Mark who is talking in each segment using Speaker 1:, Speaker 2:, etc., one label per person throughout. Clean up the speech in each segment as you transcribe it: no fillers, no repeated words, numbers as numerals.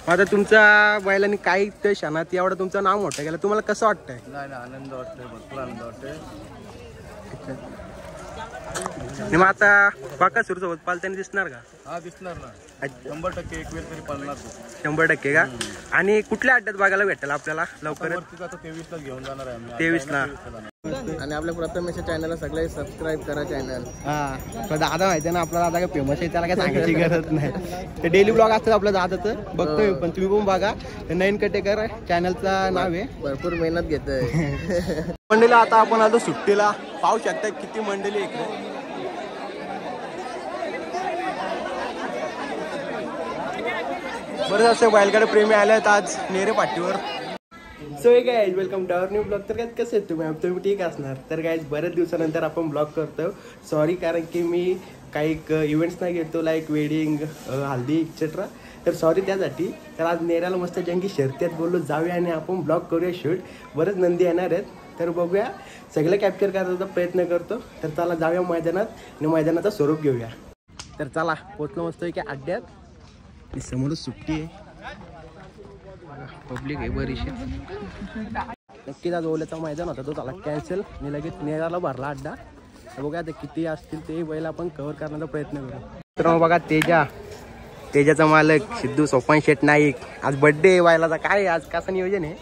Speaker 1: आता तुमच्या बैलांनी काही त्या क्षणात एवढं तुमचं नाव मोठं केलं, तुम्हाला कसं वाटतंय?
Speaker 2: नाही आनंद वाटतोय, भरपूर आनंद वाटतोय.
Speaker 1: मग आता बाकासूर सोबत पालताना दिसणार का?
Speaker 2: हा दिसणार ना, 100% एक वेळ तरी पालणार.
Speaker 1: 100% का? आणि कुठल्या अड्ड्यात बघायला भेटेल आपल्याला लवकर?
Speaker 2: 23 ला घेऊन जाणार आहे आम्ही.
Speaker 1: 23 ला.
Speaker 2: आणि आपल्या प्रथमेश चॅनलला सगळे सबस्क्राईब करा चॅनल.
Speaker 1: हा पण दादा माहिती आहे ना, आपला दादा काय फेमस आहे, त्याला काय सांगायची गरज नाही. ते डेली ब्लॉग असतात आपल्या दादाचं, बघतोय. पण तुम्ही पण बघा, नयन कटेकर चॅनलचं नाव आहे.
Speaker 2: भरपूर मेहनत घेतोय.
Speaker 1: मंडळी आता आपण आलो सुट्टीला. पाहू शकता किती मंडळी इकडे. बरं असे बैलगाडी प्रेमी आले आहेत आज नेरे पाटीवर. So hey guys welcome to our new blog. तर काय कसं आहे तुम्ही ठीक असणार. तर गाईज बरेच दिवसानंतर आपण ब्लॉग करतो. सॉरी, कारण की मी काही इव्हेंट्स नाही घेतो, लाईक वेडिंग, हल्दी एक्सेट्रा. तर सॉरी त्यासाठी. तर आज नेऱ्याला मस्त जंगी शर्यत बोललो जाऊया आणि आपण ब्लॉग करूया शूट. बरेच नंदी येणार आहेत, तर बघूया. सगळं कॅप्चर करायचा प्रयत्न करतो. तर चला जाऊया मैदानात आणि मैदानाचा स्वरूप घेऊया. तर चला पोचलो मस्त की अड्ड्यात. समोरच सुट्टी आहे, पब्लिक आहे बरीचशी. नक्कीच आज ओल्याचा मैदान होता, तो झाला कॅन्सल. मी लगेच नेराला भरला अड्डा. तर बघा आता किती असतील ते बैल आपण कव्हर करण्याचा प्रयत्न करू. तर बघा तेजाचा मालक सिद्धू सोपान शेट नाईक. आज बड्डे आहे बैलाचा. काय आज कसं नियोजन आहे?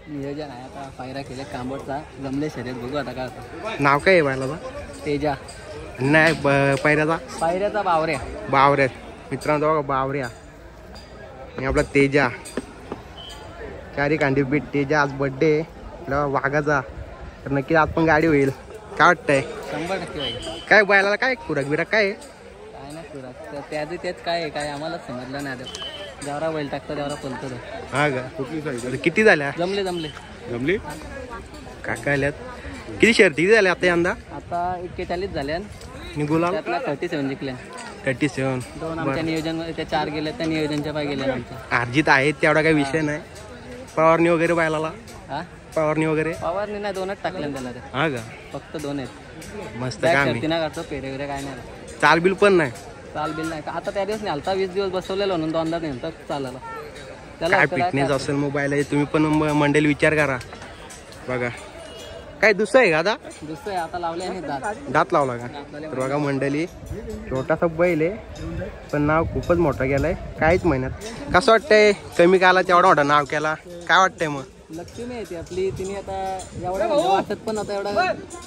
Speaker 2: नियोजन आहे आता पायरा केले कांबोडचा, जमले शर्यत बघू आता काय होतं.
Speaker 1: नाव काय आहे बैलाचा?
Speaker 2: तेजा.
Speaker 1: नाही
Speaker 2: पायऱ्याचा
Speaker 1: बावऱ्या. मित्रांनो बघा बावऱ्या आणि आपला तेजा. चारी कांडीपीठ तेजा. आज बड्डे आपला वाघाचा. तर नक्की आज पण गाडी होईल. काय वाटतंय?
Speaker 2: 100%
Speaker 1: काय बैलाला काय खुराक बिराक काय
Speaker 2: नाही खुराक त्याचं तेच काय आम्हाला समजलं नाही. जेवढा बैल टाकतो तेवढा पलतो.
Speaker 1: हा का? किती झाल्या? जमली काका आल्यात. किती शर्ती झाल्या आता यंदा?
Speaker 2: आता 41 झाल्या.
Speaker 1: निघूला
Speaker 2: 37 जिंकल्या.
Speaker 1: 37.
Speaker 2: दोन आमच्या नियोजन त्या 4 गेल्या, त्या नियोजनच्या पाय गेल्या आमच्या.
Speaker 1: अर्जित आहेत तेवढा काही विषय नाही. पवारणी वगैरे बैलाला?
Speaker 2: हा
Speaker 1: पवारणी
Speaker 2: नाही 2च टाकल्या त्याला.
Speaker 1: हा का?
Speaker 2: फक्त 2 आहेत.
Speaker 1: मस्त काम आहे.
Speaker 2: काढतो पेरे वगैरे काय नाही.
Speaker 1: चाल बिल पण नाही.
Speaker 2: चाल बिल नाही आता. त्या दिवस नाही आलता, 20 दिवस बसवलेलं म्हणून 2दा नेमता चालायला. त्याला
Speaker 1: काय फिटनेस असेल मोबाईल आहे. तुम्ही पण मंडळी विचार करा. बघा काय दुसरं आहे का? आता
Speaker 2: दुसरं आता लावले आणि
Speaker 1: दात लावला का? तर बघा मंडळी, छोटासा बैल आहे पण नाव खूपच मोठा केलाय. काहीच महिन्यात. कसं वाटतंय? कमी काला तेवढा मोठा नाव केला. काय वाटतंय मग?
Speaker 2: लक्ष्मी आहे ती आपली. तिने आता एवढा वाटत पण आता एवढा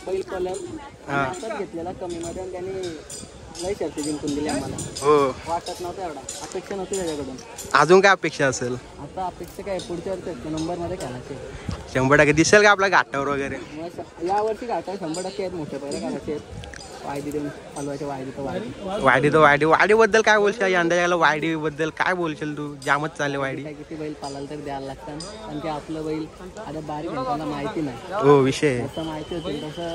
Speaker 2: बैल पळत घेतलेला कमी मध्ये आणि त्यांनी लई शर्ती जिंकून दिली आम्हाला.
Speaker 1: हो,
Speaker 2: वाटत नव्हतं एवढा. अपेक्षा नव्हती त्याच्याकडून.
Speaker 1: अजून काय अपेक्षा असेल?
Speaker 2: आता अपेक्षा काय पुढच्या वर्षी नंबर मध्ये खेळायचे.
Speaker 1: 100% दिसेल का आपल्या घाटावर वगैरे?
Speaker 2: या वर्षी घाटा 100% आहेत. मोठे पैरे काढायचे आहेत. वायदी देऊन हलवायचे.
Speaker 1: वायडी बद्दल काय बोलशील? अंदाजाला वायडी बद्दल काय बोलशील तू? जामच चालले वायडी.
Speaker 2: किती बैल पालायला तर द्यायला लागतात. आणि ते आपलं बैल आता बारीक लोकांना माहिती नाही.
Speaker 1: हो, विषय
Speaker 2: जसं माहिती असेल तसं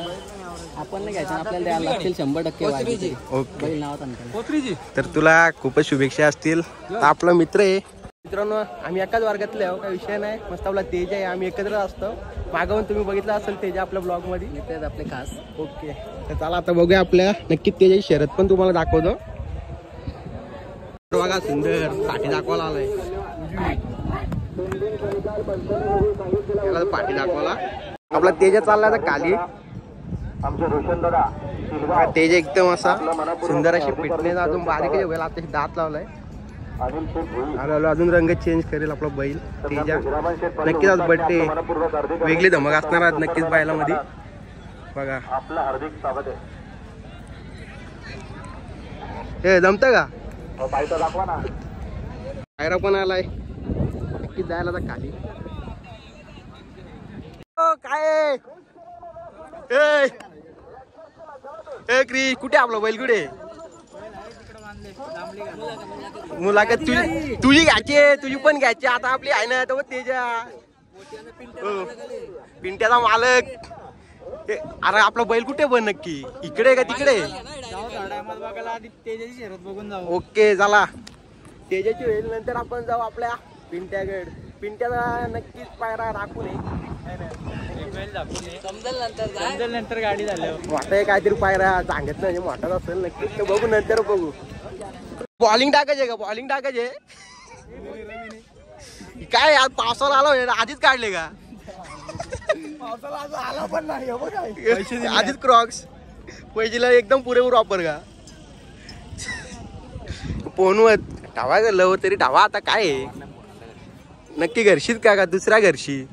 Speaker 2: आपण नाही घ्यायचं. आपल्याला द्यायला लागतील 100% वायदी.
Speaker 1: ओके.
Speaker 2: बैल नावात आणतात.
Speaker 1: तर तुला खूपच शुभेच्छा असतील. आपला मित्र आहे. मित्रांनो आम्ही एकाच वर्गातले आहो, काही विषय नाही. मस्त आपला तेजा आहे. आम्ही एकत्र असतो. मागवून तुम्ही बघितलं असेल तेजा आपल्या ब्लॉग मध्ये.
Speaker 2: मित्र आपले खास.
Speaker 1: ओके. तर चला आता बघूया आपल्या नक्कीच तेजाची शर्यत पण तुम्हाला दाखवतो. बघा सुंदर पाठी दाखवायला आलाय. पाठी दाखवायला आपला तेजा चालला आता खाली. तेजा एकदम असा सुंदर अशी फिटनेस. अजून बारीक आहे. आता दात लावलाय. अजून रंग चेंज करेल आपला बैल तेजा. नक्कीच आज बड्डे वेगळी धमक असणार आज नक्कीच बैलामध्ये. बघा हे जमतं का? पायरा पण आलाय. नक्कीच जायला आता खाली. काय क्रिश कुठे आपला बैल? कुठे मुलाखत तुझी घ्यायची, तुझी पण घ्यायची. आता आपली आहे ना तर तेजा पिंट्याचा मालक. अरे आपला बैल कुठे पण नक्की? इकडे का तिकडे? ओके चला तेजाची होईल नंतर आपण जाऊ आपल्या पिंट्याकडे. पिंट्याचा नक्कीच पायरा राखून
Speaker 2: नंतर गाडी झाल्यावर
Speaker 1: मोठा काहीतरी पायरा सांगत नाही. मोठाच असेल नक्कीच. तर बघू नंतर बघू. बॉलिंग टाकायचे का? बॉलिंग टाकायचे. काय आज पावसाला आला आधीच काढले का?
Speaker 2: पावसाला आला पण नाही
Speaker 1: आधीच क्रॉक्स पैजीला एकदम पुरेपूर वापर का? पोनवत ढावा गेलं तरी ढावा आता काय आहे? नक्की घरशीच का दुसऱ्या घरशी?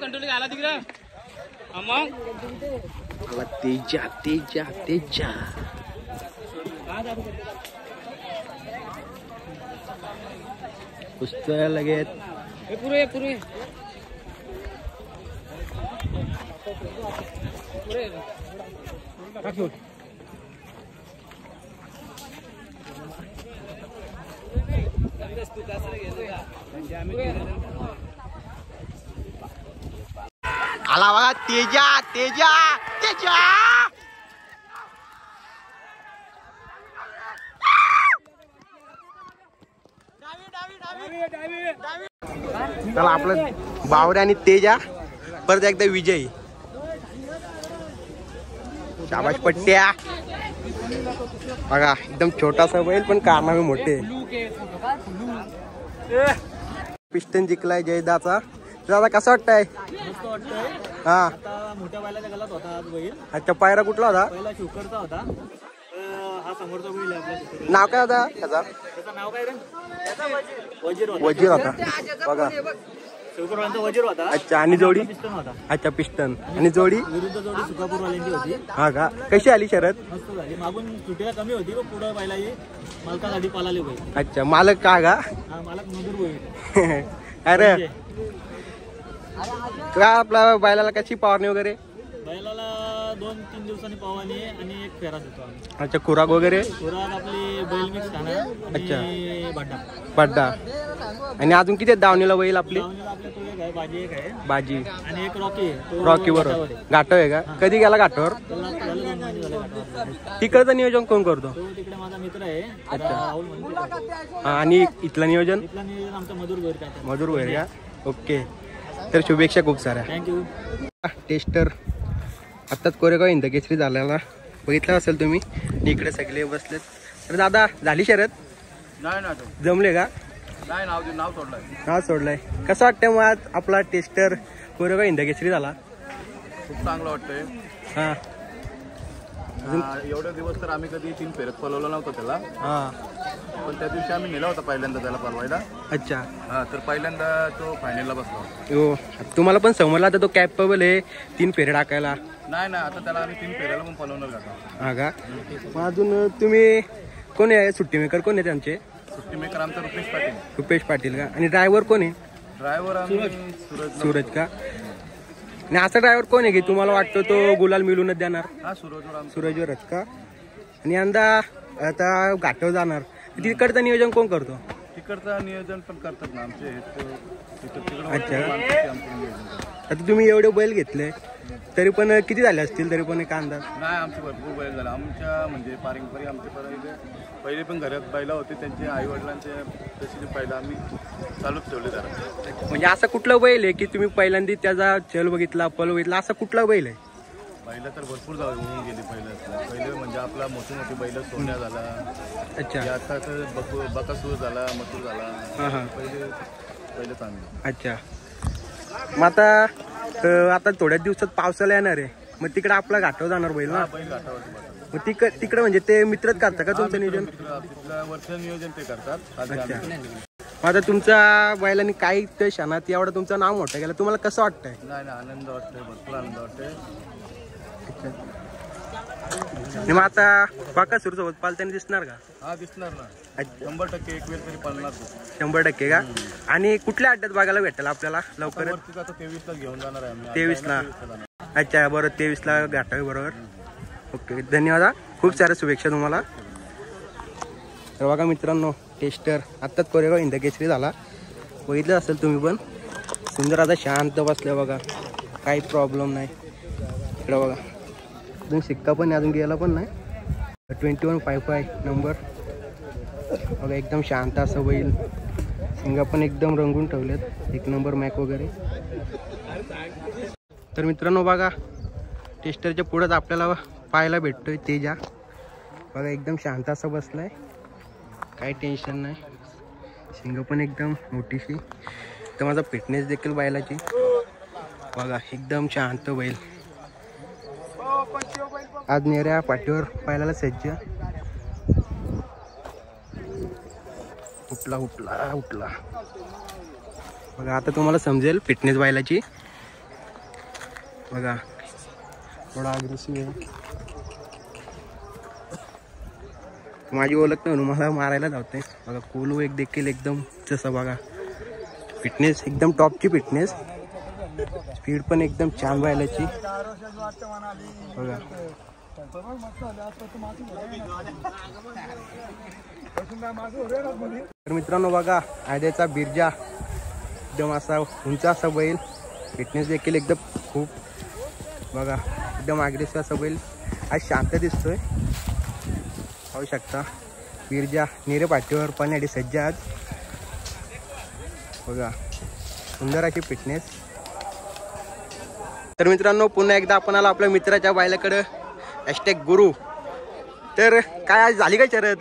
Speaker 2: कंट्रोल आला तिकडं मग
Speaker 1: तेजा तेजा तेजा पुस्तक लगेच
Speaker 2: पुरे पुरे
Speaker 1: आला बघा तेजा तेजा तेजा चला आपलं बावरे आणि तेजा परत एकदा विजय शाबाश पट्ट्या बघा एकदम छोटासा बैल पण कारनामे मोठे पिस्टन जिंकलाय जयदाचा दादा कसं वाटतंय हा
Speaker 2: मोठ्या बैलाच्या गलात होता आज बैल
Speaker 1: अच्छा पायरा कुठला होता
Speaker 2: पहिला शुकरचा होता हा समोरचा बैल आहे आपला
Speaker 1: नाव काय होता त्याचा
Speaker 2: त्याचं नाव काय रे वजीर होता
Speaker 1: वजीर होता बघा
Speaker 2: शुकरवारचा वजीर होता
Speaker 1: अच्छा आणि जोडी
Speaker 2: पिस्टन होता
Speaker 1: अच्छा पिस्टन आणि जोडी
Speaker 2: विरुद्ध जोडी सुकापूरवाल्यांची होती
Speaker 1: हा का कशी आली शरद
Speaker 2: मस्त झाली मागून सुट्टीला कमी होती पण पुढं बैलाही मालकासाठी पालाले बैल
Speaker 1: अच्छा मालक का गा
Speaker 2: हा मालक मधुर बैल
Speaker 1: अरे का आपला बैलाला कशी पावरणी वगैरे
Speaker 2: बैलाला 2-3 दिवसांनी पावानी आणि एक फेरा देतो आम्ही
Speaker 1: अच्छा खुराक वगैरे
Speaker 2: खुराक आपली बैल मिक्स खाना आणि भड्डा
Speaker 1: पड्डा आणि अजून किती दावणीला बैल आपली
Speaker 2: दावणीला आपले तो एक आहे भाजी एक आहे
Speaker 1: भाजी
Speaker 2: आणि एक रॉकी आहे तो
Speaker 1: रॉकी बरोबर घाटो आहे का कधी गेला घाटावर
Speaker 2: त्याला आता झालं 2 महिने झाले घाटावर.
Speaker 1: तिकडचं नियोजन कोण करतो
Speaker 2: तो तिकडे माझा मित्र आहे राहुल म्हणून
Speaker 1: हा, आणि इथलं नियोजन
Speaker 2: इथला नियोजन आमचा मधुर बैल काय
Speaker 1: मधुर वगैरे का ओके तर शुभेच्छा खूप साऱ्या
Speaker 2: थँक्यू
Speaker 1: टेस्टर आत्ताच कोरेगाव इंदकेसरी झालेला बघितलं असेल तुम्ही इकडे सगळे बसलेत तर दादा झाली शरद
Speaker 2: नाही ना
Speaker 1: जमले का
Speaker 2: नाही नाव सोडलंय
Speaker 1: नाव सोडलंय कसं वाटतंय मग आज आपला टेस्टर कोरेगाव इंदकेसरी झाला
Speaker 2: खूप चांगलं वाटतंय
Speaker 1: हा
Speaker 2: एवढे दिवस तर आम्ही कधी 3 फेरत पळवलं नव्हतं त्याला
Speaker 1: हा
Speaker 2: पण त्या दिवशी आम्ही नेला होता पहिल्यांदा त्याला पळवायला
Speaker 1: अच्छा
Speaker 2: हा तर पहिल्यांदा तो फायनलला बसला होता
Speaker 1: हो तुम्हाला पण समजला तर तो कॅपेबल आहे 3 फेरे टाकायला
Speaker 2: नाही आता त्याला आम्ही 3 फेऱ्याला पण पळवणार का
Speaker 1: हा का मग अजून तुम्ही कोण आहे सुट्टी मेकर कोण आहे त्यांचे
Speaker 2: सुट्टी मेकर आमचा
Speaker 1: रुपेश पाटील का आणि ड्रायव्हर कोण आहे
Speaker 2: ड्रायव्हर आम्ही
Speaker 1: सूरज का आणि असा ड्रायव्हर कोण आहे की तुम्हाला वाटतं तो गुलाल मिळूनच देणार
Speaker 2: हा
Speaker 1: सूरजवरच का आणि यंदा आता घाटावर जाणार तिकडचं नियोजन कोण करतो
Speaker 2: तिकडचं नियोजन पण करतात ना आमचे
Speaker 1: अच्छा आता तुम्ही एवढे बैल घेतले तरी पण किती झाले असतील तरी पण एक अंदाज
Speaker 2: नाही आमचे भरपूर बैल झाला आमच्या म्हणजे पारंपरिक आमचे पहिले पण घरात बैला होते त्यांचे आई वडिलांचे तसे पहिला आम्ही चालूच ठेवले जरा
Speaker 1: म्हणजे असं कुठलं बैल आहे की तुम्ही पहिल्यांदा त्याचा चल बघितला पल बघितला असं कुठला बैल आहे
Speaker 2: बैल तर भरपूर होऊन गेली पहिले म्हणजे आपला मोठी मोठी बैल सोन्या झाला
Speaker 1: अच्छा
Speaker 2: आता तर बकासूर झाला मसूर झाला पहिले चांगलं
Speaker 1: अच्छा मग आता थोड्याच दिवसात पावसाला येणार आहे मग तिकडे आपला घाटावर जाणार बैल ना
Speaker 2: बैल घाटावरती
Speaker 1: मग तिकडे म्हणजे ते मित्रच करतात का तुमचं नियोजन
Speaker 2: वर्ष नियोजन ते करतात
Speaker 1: अच्छा मग आता तुमच्या बैलांनी काही ते क्षणात एवढं तुमचं नाव मोठं केलं तुम्हाला कसं वाटतंय
Speaker 2: नाही आनंद वाटतोय भरपूर आनंद वाटतोय
Speaker 1: मग आता बाकासूर सोबत पालताना दिसणार का
Speaker 2: हा दिसणार ना 100% एक वेळ तरी पालणार
Speaker 1: 100% का आणि कुठल्या अड्ड्यात बघायला भेटेल आपल्याला लवकर
Speaker 2: आता 23ला घेऊन जाणार आहे आम्ही
Speaker 1: 23ला अच्छा बरोबर 23ला घाटावे बरोबर ओके धन्यवाद खूप साऱ्या शुभेच्छा तुम्हाला तर बघा मित्रांनो टेस्टर आत्ताच कोरेगाव इंदकेसरी झाला बघितलं असेल तुम्ही पण सुंदर आता शांत बसल्या बघा काही प्रॉब्लेम नाही इकडं बघा अजून शिक्का पण अजून गेला पण नाही 2155 नंबर बघा एकदम शांत असं बैल शिंगा पण एकदम रंगून ठेवलेत 1 नंबर मॅक वगैरे तर मित्रांनो बघा टेस्टरच्या पुढंच आपल्याला पाहायला भेटतोय तेजा बघा एकदम शांत असं बसलाय काही टेन्शन नाही. शिंग पण एकदम मोठीशी. तर माझा फिटनेस देखील बैलाची बघा एकदम शांत बैल. आज नेऱ्या पाठीवर बैलाला सज्ज. उठला उठला उठला बघा. आता तुम्हाला समजेल फिटनेस बैलाची बघा. थोडा अग्रेसिव्ह आहे. माझी ओळख नाही म्हणून मला मारायला धावते बघा. कोलू एक देखील एकदम जसं बघा. फिटनेस एकदम टॉपची फिटनेस. स्पीड पण एकदम छान बैलाची बघा. तर मित्रांनो बघा आयद्याचा बिरजा एकदम असा उंच असा बैल. फिटनेस देखील एकदम खूप बघा. एकदम अग्रेसिव्ह असा बैल. आज शांत दिसतोय पाहू शकता. बिरजा नेरे पाठीवर पळण्यासाठी सज्ज आज बघा. सुंदर अशी फिटनेस. तर मित्रांनो पुन्हा एकदा आपण आलो आपल्या मित्राच्या बैलाकडं #गुरु. तर काय आज झाली काय शर्यत?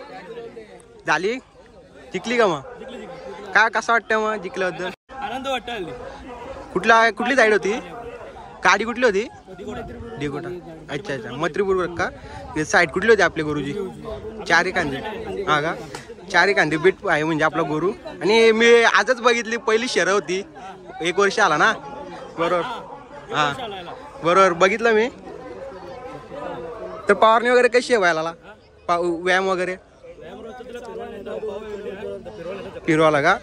Speaker 1: झाली? जिंकली का मग? काय कसं वाटतं मग जिंकल्याबद्दल?
Speaker 2: आनंद वाटतो.
Speaker 1: कुठली साईड होती? गाडी कुठली होती? डिगोटा. अच्छा अच्छा मत्रीपूर का? साईड कुठली होती आपले गुरुजी? चारी कांदी. हा का? चारी कांदी बीट आहे म्हणजे आपला गुरु. आणि मी आजच बघितली पहिली शर्यत होती. 1 वर्ष आला ना बरोबर? हा बरोबर बघितलं मी. तर पावरणी वगैरे कशी आहे व्हायला? व्यायाम वगैरे फिरवाला का?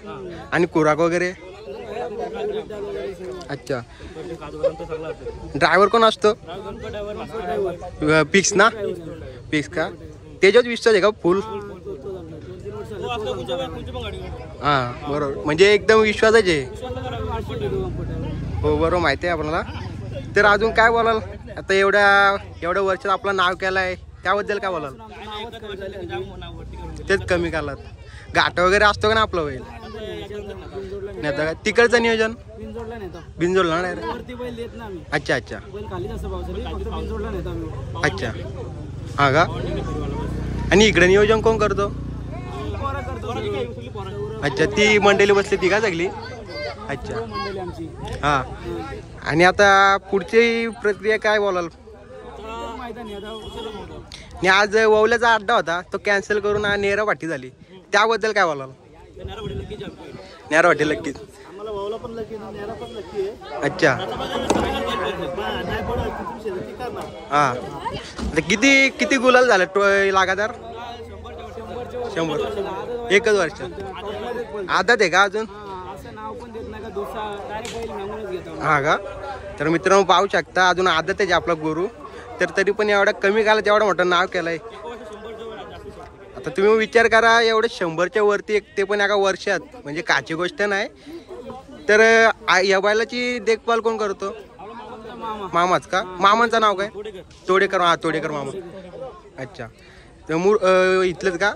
Speaker 1: आणि खुराक वगैरे? अच्छा. ड्रायव्हर कोण असतो? फिक्स ना? फिक्स का? त्याच्यावर विश्वास आहे का फुल? हा बरोबर म्हणजे एकदम विश्वासाच आहे. हो बरोबर माहिती आहे आपल्याला. तर अजून काय बोलाल? आता एवढ्या वर्षात आपलं नाव केलं आहे त्याबद्दल काय बोलाल? तेच कमी कालात घाट वगैरे असतो का ना आपलं बैल? नाही का? तिकडचं नियोजन बिनजोडला नाही रे? अच्छा अच्छा अच्छा. हा का? आणि इकडे नियोजन कोण करतो? अच्छा ती मंडळी बसली ती का सगळी? अच्छा हा. आणि आता पुढची प्रक्रिया काय बोलाल? आणि आज ववल्याचा अड्डा होता तो कॅन्सल करून नेरा पाठी झाली त्याबद्दल काय बोलाल? नेरा पाठी लक्कीच. अच्छा हा. किती गुलाल झाले लगातार? 100. 1च वर्ष. आदत आहे का अजून? हा का? तर मित्रांनो पाहू शकता अजून आदत आहे आपला गुरु. तर तरी पण एवढा कमी कालात एवढं मोठं नाव केलंय. आता तुम्ही विचार करा एवढे 100च्या वरती ते पण एका वर्षात म्हणजे काची गोष्ट नाही. तर या बैलाची देखभाल कोण करतो? मामाच का? मामांचं नाव काय? तोडेकर. हा तोडेकर मामा. अच्छा. तर इथलंच का?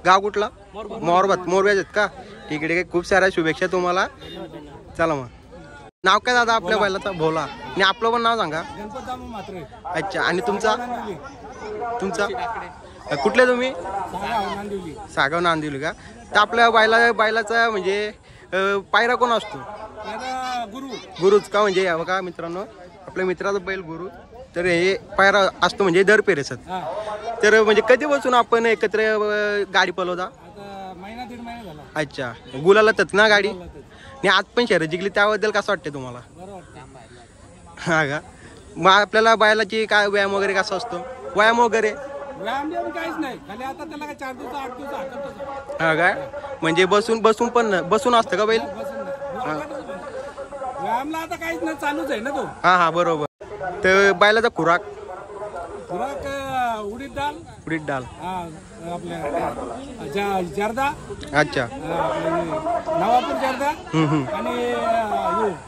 Speaker 1: गाव कुठला? मोरब्यात का? ठीक आहे. खूप साऱ्या शुभेच्छा तुम्हाला. चला मग. नाव काय दादा आपल्या बैलाचा? भोला. आणि आपलं पण नाव सांगा. अच्छा. आणि तुमचा कुठले तुम्ही? सागाव नांदिवली का? तर आपल्या बैलाचा म्हणजे पायरा कोण असतो? गुरुच का? म्हणजे बघा मित्रांनो आपल्या मित्राचा बैल गुरु. तर हे पायरा असतो म्हणजे दर पेरेसत. तर म्हणजे कधीपासून आपण एकत्र गाडी पळवता? अच्छा. गुलाला तत ना गाडी. आणि आज पण शर्यत जिंकली त्याबद्दल कसं वाटतं तुम्हाला? हा का? मग आपल्याला बैलाची काय व्यायाम वगैरे कसा असतो? व्यायाम वगैरे
Speaker 2: काहीच नाही. खाली आता त्याला काय 4 दिवस 8 दिवस.
Speaker 1: हा काय? म्हणजे बसून असतं का बैल?
Speaker 2: व्यायामला आता काहीच नाही चालूच आहे ना तो.
Speaker 1: हा बरोबर. तर बैलाचा खुराक
Speaker 2: उडीद डाल आपल्या जर्दा.
Speaker 1: अच्छा.
Speaker 2: नवापूर जर्दा आणि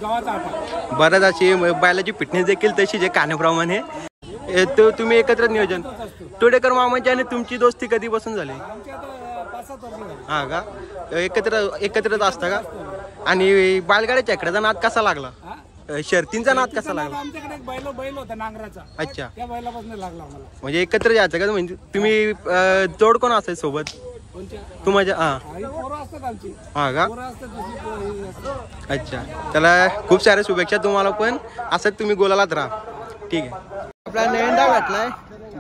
Speaker 2: गव्हाचा आटा.
Speaker 1: बरंच अशी बैलाची फिटनेस देखील तशीच आहे कानाप्रमाणे. तो तुम्ही एकत्र नियोजन तोडेकर मामाची आणि तुमची दोस्ती कधीपासून झाली? हा का? एकत्रच असता का? आणि बैलगाड्याच्या खेळाचा नाद कसा लागला? शर्तींचा नाद कसा लागला?
Speaker 2: आमच्याकडे एक बैल होता नांगराचा.
Speaker 1: अच्छा.
Speaker 2: त्या बैलापासून लागला आम्हाला.
Speaker 1: म्हणजे एकत्र जायचं का? म्हणजे तुम्ही जोड कोण असायचं सोबत? तू माझ्या हा हा का अच्छा. त्याला खूप साऱ्या शुभेच्छा तुम्हाला पण. असंच तुम्ही गोलालाच राहा. ठीक आहे. आपला नयनदा भेटलाय.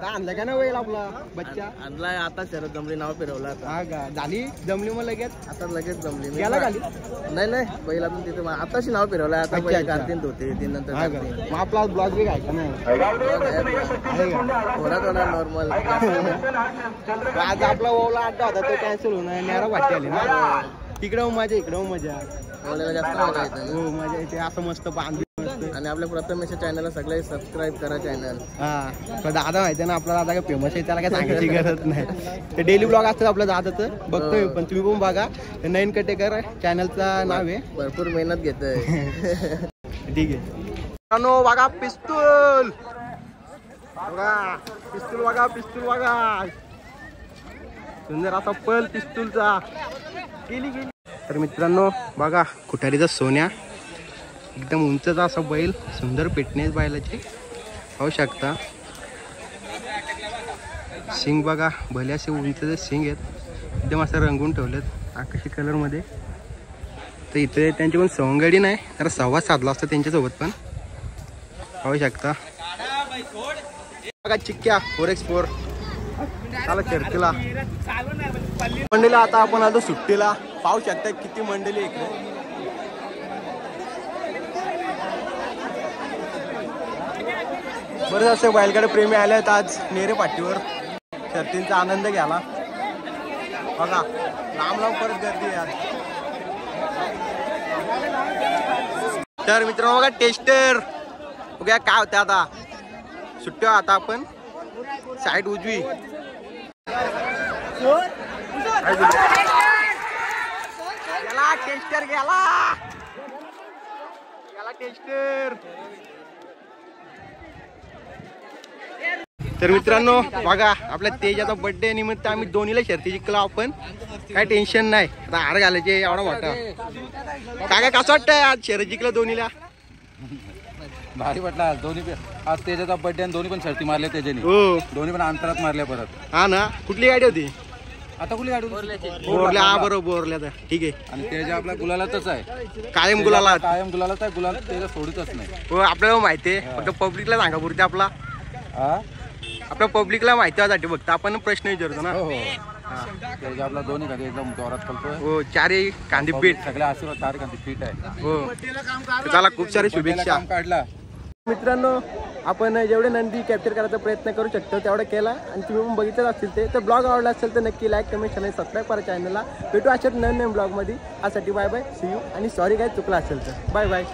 Speaker 1: आणला का ना वेळ आपला बच्चा
Speaker 2: आणलाय आता शरद जमली नाव फिरवलं आता.
Speaker 1: हा का झाली जमली मग लगेच
Speaker 2: आता लगेच जमली
Speaker 1: गेला खाली.
Speaker 2: नाही पहिला पण तिथे आताशी नाव फिरवलं आता. पहिले कार्तिक होते ते नंतर
Speaker 1: मग आपला ब्लॉग बी काय का नाही
Speaker 2: थोडा नॉर्मल.
Speaker 1: आज आपला ओला अड्डा होता तो कॅन्सल होणार. नेरा वाटते आली ना तिकडं मजा इकडं मजा.
Speaker 2: जास्त मजा येते.
Speaker 1: हो मजा येते. असं मस्त बांधून.
Speaker 2: आणि आपल्या प्रथमेश चॅनलला सगळे सबस्क्राईब करा चॅनल.
Speaker 1: हा दादा माहिती ना आपला दादा काय फेमस आहे त्याला काय सांगायची गरज नाही. ते डेली ब्लॉग असतात आपल्या दादाचं बघतोय पण तुम्ही पण बघा. नयन कटेकर चॅनलचं नाव आहे.
Speaker 2: भरपूर मेहनत घेतोय.
Speaker 1: ठीक आहे. बघा पिस्तूल बघा पिस्तूल बघा सुंदर असा पल पिस्तूलचा. गेली तर मित्रांनो बघा कुठारीचा सोन्या एकदम उंचचा असा बैल. सुंदर फिटनेस बैलाची पाहू शकता. शिंग बघा भले असे उंचचे शिंग आहेत. एकदम असं रंगून ठेवलेत आकाशी कलरमध्ये. तर इथे त्यांची पण सवंगडी नाही तर संवाद साधला असता त्यांच्यासोबत पण पाहू शकता. बघा चिक्क्या 4x4 चला चर्चेला मंडळी. आता आपण आलो सुट्टीला. पाहू शकता किती मंडळी इकडे. बरं असे बैलगाडी प्रेमी आले आहेत आज नेरे पाटीवर शर्तींचा आनंद घ्यायला. बघा लांब परत गर्दी आहे आज. तर मित्रांनो बघा टेस्टर बघा काय होतं आता सुट्टी. आता आपण साईड उजवी गेला टेस्टर गेला टेस्टर. तर मित्रांनो बघा आपल्या तेजाचा बर्थडे निमित्त आम्ही दोन्हीला शर्ती जिंकला आपण. काय टेन्शन नाही. आता हार घालायचे एवढा मोठा. काय कसं वाटतंय आज शर्यत जिंकलं दोन्हीला.
Speaker 3: भारी वाटला. दोन्ही आज तेजाचा बर्थडे आणि दोन्ही पण शर्ती मारल्या तेजाने.
Speaker 1: हो
Speaker 3: दोन्ही पण अंतरात मारल्या परत.
Speaker 1: हा ना. कुठली गाडी होती.
Speaker 3: आता कुठली गाडी
Speaker 1: बोरल्या. हा बरोबर बोरल्या. तर ठीक आहे.
Speaker 3: आणि तेजा आपला गुलालातच आहे.
Speaker 1: कायम गुलाला.
Speaker 3: कायम गुलालाच आहे. गुलाल तेजा सोडतच नाही.
Speaker 1: हो आपल्याला माहिती आहे. फक्त पब्लिकला सांगा पुरते. आपला आपल्या पब्लिकला माहिती व्हायसाठी फक्त आपण प्रश्न विचारतो ना.
Speaker 3: हो तेजा आपला दोन्ही खाली एकदम जोरात पळतोय.
Speaker 1: हो चारही कांदी पीठ
Speaker 3: सगळ्या आशीर्वाद चार कांदी पीठ आहे.
Speaker 1: हो त्याला खूप सारे शुभेच्छा.
Speaker 3: काढला
Speaker 1: मित्रांनो आपण जेवढे नंदी कॅप्चर करायचा प्रयत्न करू शकतो तेवढा केला. आणि तुम्ही पण बघितलं असतील ते तर ब्लॉग आवडला असेल तर नक्की लाईक कमेंट आणि सबस्क्राईब करा चॅनलला. भेटू अशाच नवीन ब्लॉगमध्ये. आजसाठी बाय बाय सी यू. आणि सॉरी काय चुकला असेल तर बाय बाय.